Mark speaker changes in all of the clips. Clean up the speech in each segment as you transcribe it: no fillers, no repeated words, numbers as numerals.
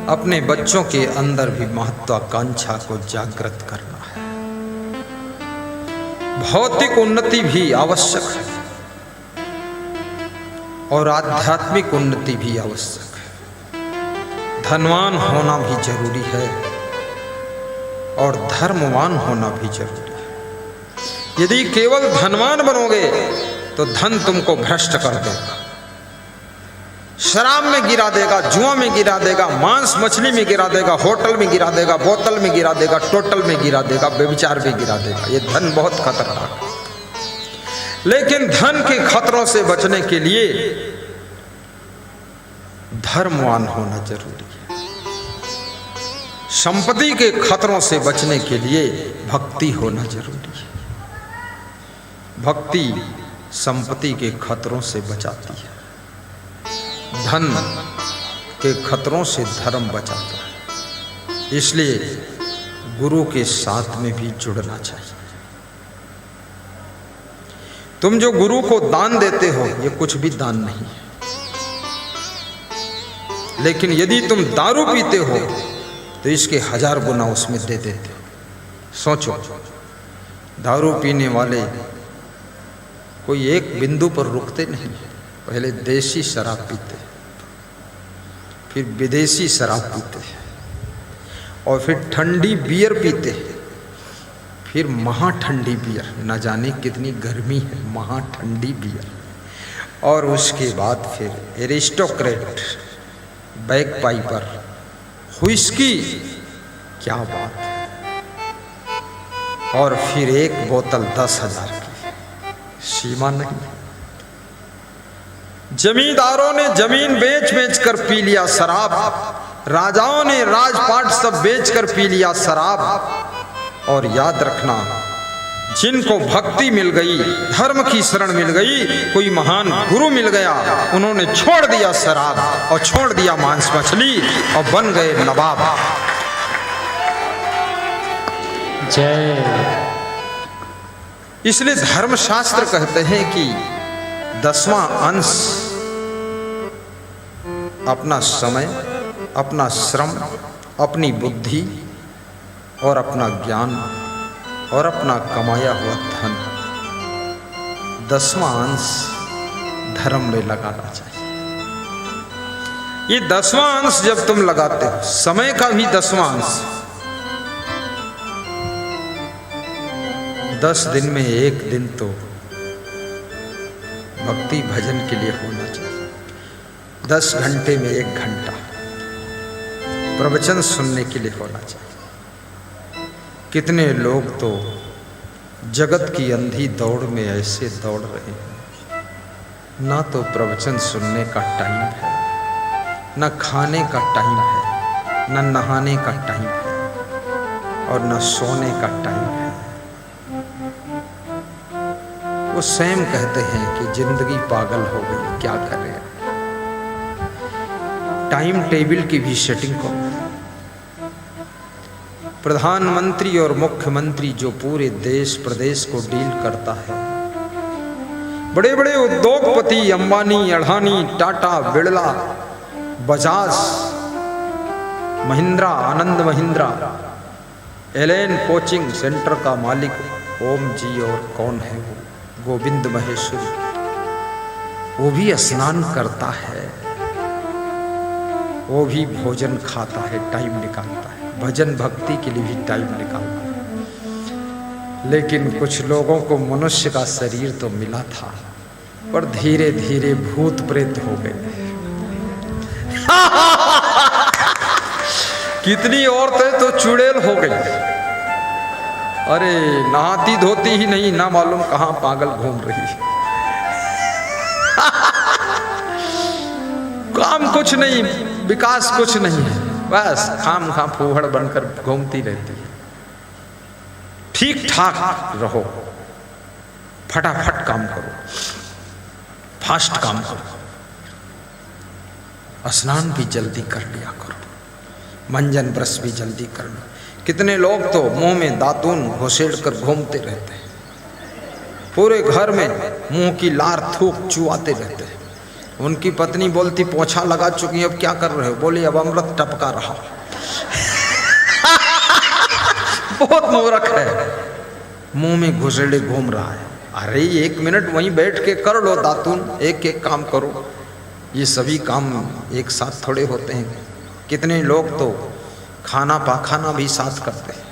Speaker 1: अपने बच्चों के अंदर भी महत्वाकांक्षा को जागृत करना है। भौतिक उन्नति भी आवश्यक है और आध्यात्मिक उन्नति भी आवश्यक है। धनवान होना भी जरूरी है और धर्मवान होना भी जरूरी है। यदि केवल धनवान बनोगे तो धन तुमको भ्रष्ट कर देगा, शराब में गिरा देगा, जुआ में गिरा देगा, मांस मछली में गिरा देगा, होटल में गिरा देगा, बोतल में गिरा देगा, टोटल में गिरा देगा, व्यभिचार में गिरा देगा। ये धन बहुत खतरनाक है। लेकिन धन के खतरों से बचने के लिए धर्मवान होना जरूरी है। संपत्ति के खतरों से बचने के लिए भक्ति होना जरूरी है। भक्ति संपत्ति के खतरों से बचाती है, धन के खतरों से धर्म बचाता है। इसलिए गुरु के साथ में भी जुड़ना चाहिए। तुम जो गुरु को दान देते हो ये कुछ भी दान नहीं है, लेकिन यदि तुम दारू पीते हो तो इसके 1000 गुना उसमें दे देते हो। सोचो, दारू पीने वाले कोई एक बिंदु पर रुकते नहीं। पहले देसी शराब पीते, फिर विदेशी शराब पीते, और फिर ठंडी बियर पीते, फिर महा ठंडी बियर, न जाने कितनी गर्मी है, महा ठंडी बियर, और उसके बाद फिर एरिस्टोक्रेट, बैक पाइपर, व्हिस्की, क्या बात है, और फिर एक बोतल 10,000 की, सीमा नहीं। जमींदारों ने जमीन बेच बेच कर पी लिया शराब, राजाओं ने राजपाट सब बेच कर पी लिया शराब। और याद रखना, जिनको भक्ति मिल गई, धर्म की शरण मिल गई, कोई महान गुरु मिल गया, उन्होंने छोड़ दिया शराब और छोड़ दिया मांस मछली और बन गए नवाब।
Speaker 2: जय।
Speaker 1: इसलिए धर्मशास्त्र कहते हैं कि 10वां अंश अपना समय, अपना श्रम, अपनी बुद्धि और अपना ज्ञान और अपना कमाया हुआ धन, 10वां अंश धर्म में लगाना चाहिए। ये 10वां अंश जब तुम लगाते हो, समय का भी 10वां अंश, 10 दिन में 1 दिन तो भक्ति भजन के लिए होना चाहिए। 10 घंटे में 1 घंटा प्रवचन सुनने के लिए होना चाहिए। कितने लोग तो जगत की अंधी दौड़ में ऐसे दौड़ रहे हैं, ना तो प्रवचन सुनने का टाइम है, ना खाने का टाइम है, ना नहाने का टाइम है, और ना सोने का टाइम है। वो स्वयं कहते हैं कि जिंदगी पागल हो गई, क्या करें। टाइम टेबल की भी सेटिंग करो। प्रधानमंत्री और मुख्यमंत्री जो पूरे देश प्रदेश को डील करता है, बड़े बड़े उद्योगपति Ambani, Adani, Tata, Birla, Bajaj, Mahindra, Anand Mahindra, Allen coaching centre का मालिक ओम जी, और कौन है वो, गोविंद महेश्वरी, वो भी स्नान करता है, वो भी भोजन खाता है, टाइम निकालता है, भजन भक्ति के लिए भी टाइम निकालता है। लेकिन कुछ लोगों को मनुष्य का शरीर तो मिला था, पर धीरे धीरे भूत प्रेत हो गए। कितनी औरतें तो चुड़ैल हो गई। अरे नहाती धोती ही नहीं, ना मालूम कहां पागल घूम रही है। काम कुछ नहीं, विकास कुछ नहीं है, बस खाम खा फूहड़ बनकर घूमती रहती है। ठीक ठाक रहो, फटाफट काम करो, फास्ट काम करो, स्नान भी जल्दी कर लिया करो, मंजन ब्रश भी जल्दी कर लो। कितने लोग तो मुंह में दातून घुसेड़ कर घूमते रहते हैं, पूरे घर में मुंह की लार थूक चुआते रहते हैं, उनकी पत्नी बोलती पोछा लगा चुकी, अब क्या कर रहे हो? बोली अब अमृत टपका रहा। बहुत मूर्ख है, मुंह में घुसेड़े घूम रहा है। अरे 1 मिनट वहीं बैठ के कर लो दातून, एक एक काम करो। ये सभी काम एक साथ थोड़े होते हैं। कितने लोग तो खाना पाखाना भी साथ करते हैं।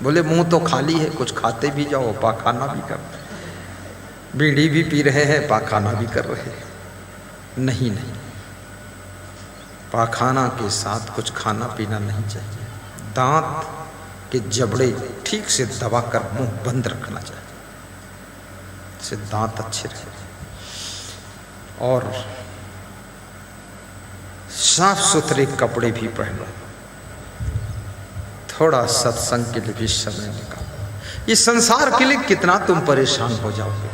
Speaker 1: बोले मुंह तो खाली है, कुछ खाते भी जाओ, पाखाना भी करते, बीड़ी भी पी रहे हैं, पाखाना भी कर रहे हैं। नहीं नहीं, पाखाना के साथ कुछ खाना पीना नहीं चाहिए। दांत के जबड़े ठीक से दबाकर मुंह बंद रखना चाहिए, इससे दांत अच्छे रहे। और साफ सुथरे कपड़े भी पहनो। थोड़ा सत्संग के लिए भी समय निकालो। इस संसार के लिए कितना तुम परेशान हो जाओगे।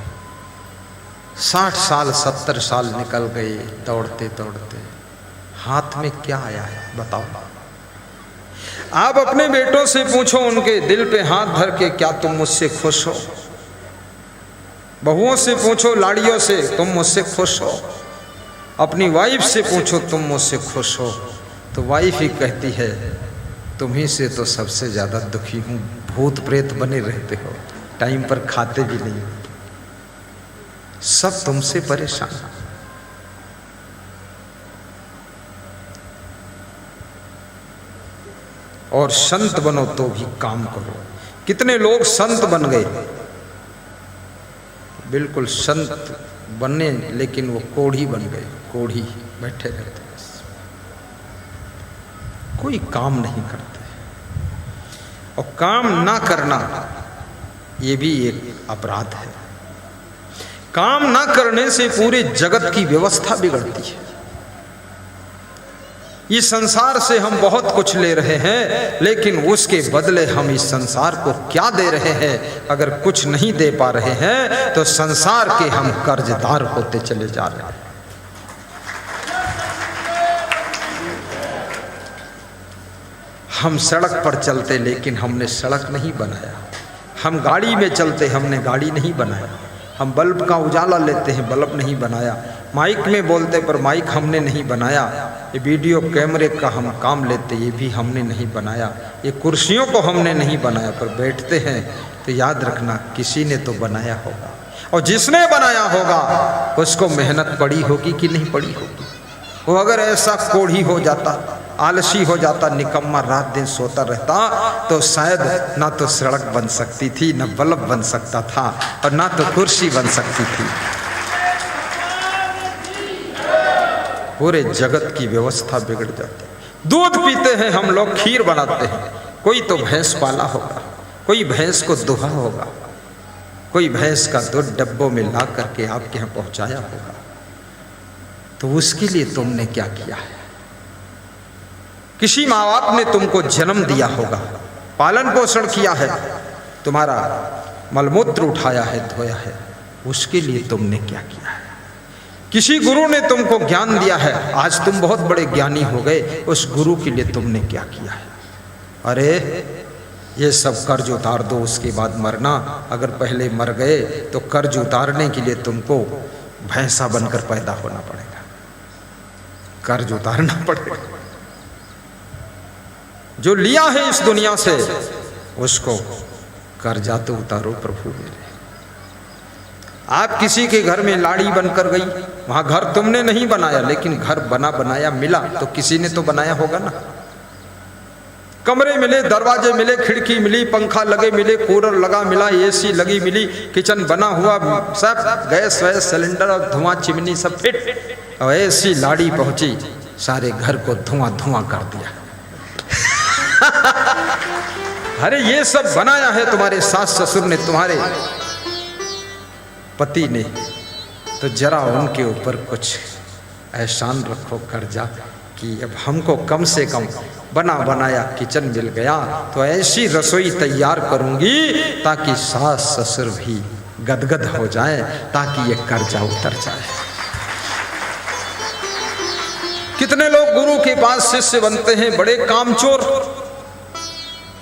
Speaker 1: 60 साल 70 साल निकल गए दौड़ते दौड़ते, हाथ में क्या आया है बताओ। आप अपने बेटों से पूछो, उनके दिल पे हाथ धर के, क्या तुम मुझसे खुश हो? बहुओं से पूछो, लाड़ियों से, तुम मुझसे खुश हो? अपनी वाइफ से पूछो, तुम मुझसे खुश हो? तो वाइफ ही कहती है, तुम्ही से तो सबसे ज़्यादा दुखी हूँ, भूत प्रेत बने रहते हो, टाइम पर खाते भी नहीं, सब तुमसे परेशान। और संत बनो तो भी काम करो। कितने लोग संत बन गए, बिल्कुल संत बनने, लेकिन वो कोढ़ी बन गए, कोढ़ी बैठे रहते, कोई काम नहीं करते। और काम ना करना ये भी एक अपराध है। काम ना करने से पूरे जगत की व्यवस्था बिगड़ती है। इस संसार से हम बहुत कुछ ले रहे हैं, लेकिन उसके बदले हम इस संसार को क्या दे रहे हैं? अगर कुछ नहीं दे पा रहे हैं तो संसार के हम कर्जदार होते चले जा रहे हैं। हम सड़क पर चलते, लेकिन हमने सड़क नहीं बनाया। हम गाड़ी में चलते, हमने गाड़ी नहीं बनाया। हम बल्ब का उजाला लेते हैं, बल्ब नहीं बनाया। माइक में बोलते, पर माइक हमने नहीं बनाया। ये वीडियो कैमरे का हम काम लेते, ये भी हमने नहीं बनाया। ये कुर्सियों को हमने नहीं बनाया, पर बैठते हैं तो याद रखना किसी ने तो बनाया होगा, और जिसने बनाया होगा उसको मेहनत पड़ी होगी कि नहीं पड़ी होगी। वो अगर ऐसा कोढ़ी हो जाता, आलसी हो जाता, निकम्मा रात दिन सोता रहता, तो शायद ना तो सड़क बन सकती थी, ना बल्ब बन सकता था, और ना तो कुर्सी बन सकती थी। पूरे जगत की व्यवस्था बिगड़ जाती। दूध पीते हैं हम लोग, खीर बनाते हैं, कोई तो भैंस पाला होगा, कोई भैंस को दुहा होगा, कोई भैंस का दूध डब्बों में ला करके आपके यहाँ पहुंचाया होगा। तो उसके लिए तुमने क्या किया है? किसी माँ बाप ने तुमको जन्म दिया होगा, पालन पोषण किया है, तुम्हारा मलमूत्र उठाया है, धोया है, उसके लिए तुमने क्या किया है? किसी गुरु ने तुमको ज्ञान दिया है, आज तुम बहुत बड़े ज्ञानी हो गए, उस गुरु के लिए तुमने क्या किया है? अरे ये सब कर्ज उतार दो, उसके बाद मरना। अगर पहले मर गए तो कर्ज उतारने के लिए तुमको भैंसा बनकर पैदा होना पड़ेगा, कर्ज उतारना पड़ेगा। जो लिया है इस दुनिया से, उसको कर्जा तो उतारो प्रभु मेरे। आप किसी के घर में लाड़ी बनकर गई, वहां घर तुमने नहीं बनाया, लेकिन घर बना बनाया मिला तो किसी ने तो बनाया होगा ना। कमरे मिले, दरवाजे मिले, खिड़की मिली, पंखा लगे मिले, कूलर लगा मिला, एसी लगी मिली, किचन बना हुआ, सब गैस वैस सिलेंडर और धुआं चिमनी सब फिट, और ऐसी लाड़ी पहुंची, सारे घर को धुआं धुआं कर दिया। अरे ये सब बनाया है तुम्हारे सास ससुर ने, तुम्हारे पति ने, तो जरा उनके ऊपर कुछ एहसान रखो कर्जा, कि अब हमको कम से कम बना बनाया किचन मिल गया, तो ऐसी रसोई तैयार करूंगी ताकि सास ससुर भी गदगद हो जाए, ताकि ये कर्जा उतर जाए। कितने लोग गुरु के पास शिष्य बनते हैं, बड़े कामचोर,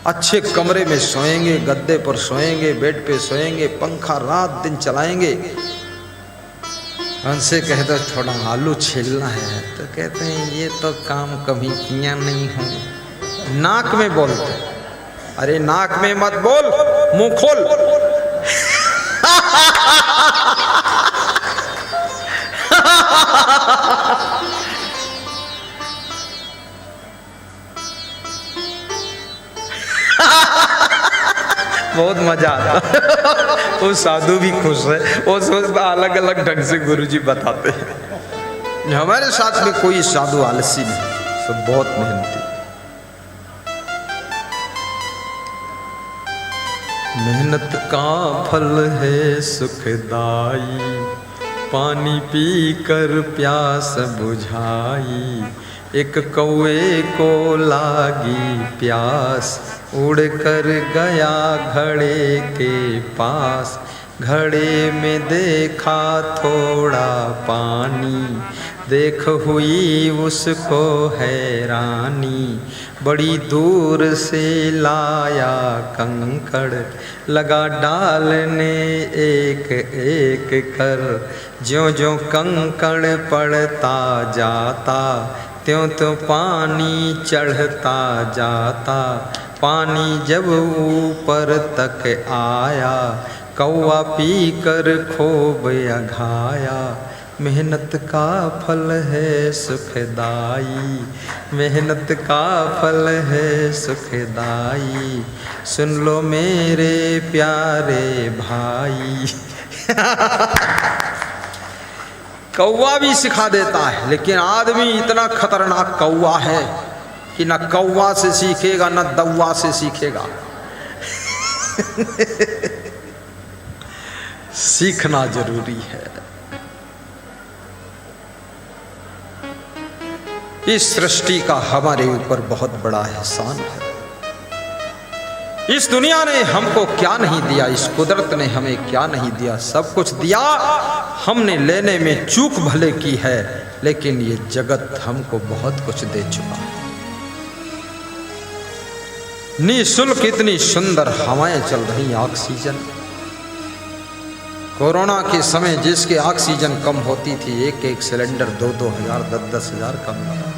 Speaker 1: अच्छे कमरे में सोएंगे, गद्दे पर सोएंगे, बेड पे सोएंगे, पंखा रात दिन चलाएंगे, उनसे कह दो थोड़ा आलू छीलना है, तो कहते हैं ये तो काम कभी किया नहीं हूँ। नाक में बोलते, अरे नाक में मत बोल, मुंह खोल। बहुत मजा आता। वो साधु भी खुश है, वो सोचता अलग अलग ढंग से गुरुजी बताते हैं। हमारे साथ में कोई साधु आलसी नहीं, सब बहुत मेहनती। मेहनत का फल है सुखदाई, पानी पी कर प्यास बुझाई। एक कौए को लागी प्यास, उड़ कर गया घड़े के पास। घड़े में देखा थोड़ा पानी, देख हुई उसको हैरानी। बड़ी दूर से लाया कंकड़, लगा डालने एक एक कर। ज्यों ज्यों कंकड़ पड़ता जाता, त्यों त्यों पानी चढ़ता जाता। पानी जब ऊपर तक आया, कौआ पी कर खूब अघाया। मेहनत का फल है सुखदाई, मेहनत का फल है सुखदाई। सुन लो मेरे प्यारे भाई। कौआ भी सिखा देता है, लेकिन आदमी इतना खतरनाक कौआ है कि न कौआ से सीखेगा न दौआ से सीखेगा। सीखना जरूरी है। इस सृष्टि का हमारे ऊपर बहुत बड़ा एहसान है। इस दुनिया ने हमको क्या नहीं दिया, इस कुदरत ने हमें क्या नहीं दिया, सब कुछ दिया। हमने लेने में चूक भले की है, लेकिन ये जगत हमको बहुत कुछ दे चुका है। निःशुल्क इतनी सुंदर हवाएं चल रही, ऑक्सीजन। कोरोना के समय जिसके ऑक्सीजन कम होती थी, एक एक सिलेंडर 2-2 हजार 10-10 हजार कम लगा।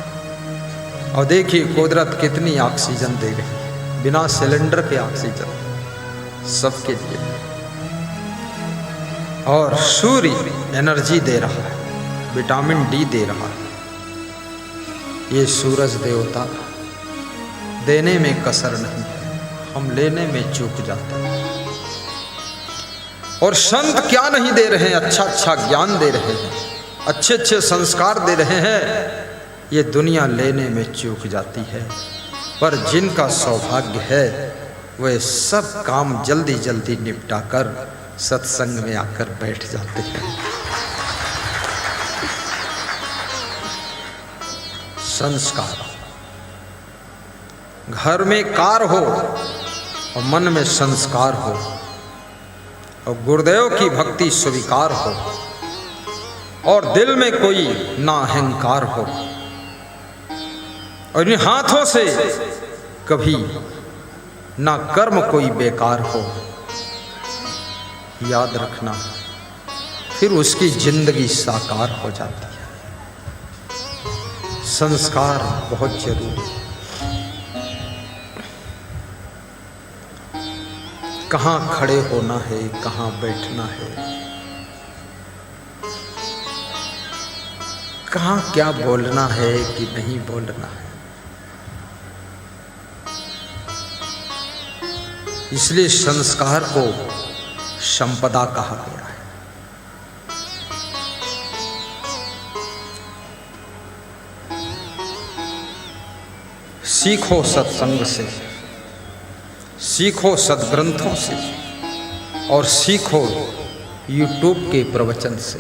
Speaker 1: और देखिए कुदरत कितनी ऑक्सीजन दे रही है, बिना सिलेंडर के ऑक्सीजन सबके लिए। और सूर्य एनर्जी दे रहा है, विटामिन डी दे रहा है। ये सूरज देवता देने में कसर नहीं है, हम लेने में चूक जाते हैं। और संत क्या नहीं दे रहे हैं, अच्छा अच्छा ज्ञान दे रहे हैं, अच्छे अच्छे संस्कार दे रहे हैं। ये दुनिया लेने में चूक जाती है। पर जिनका सौभाग्य है वे सब काम जल्दी जल्दी निपटा कर सत्संग में आकर बैठ जाते हैं। संस्कार, घर में कार हो और मन में संस्कार हो, और गुरुदेव की भक्ति स्वीकार हो, और दिल में कोई ना अहंकार हो, और इन हाथों से कभी ना कर्म कोई बेकार हो। याद रखना, फिर उसकी जिंदगी साकार हो जाती है। संस्कार बहुत जरूरी है। कहाँ खड़े होना है, कहाँ बैठना है, कहाँ क्या बोलना है कि नहीं बोलना है। इसलिए संस्कार को संपदा कहा गया है। सीखो सत्संग से, सीखो सद्ग्रंथों से, और सीखो यूट्यूब के प्रवचन से।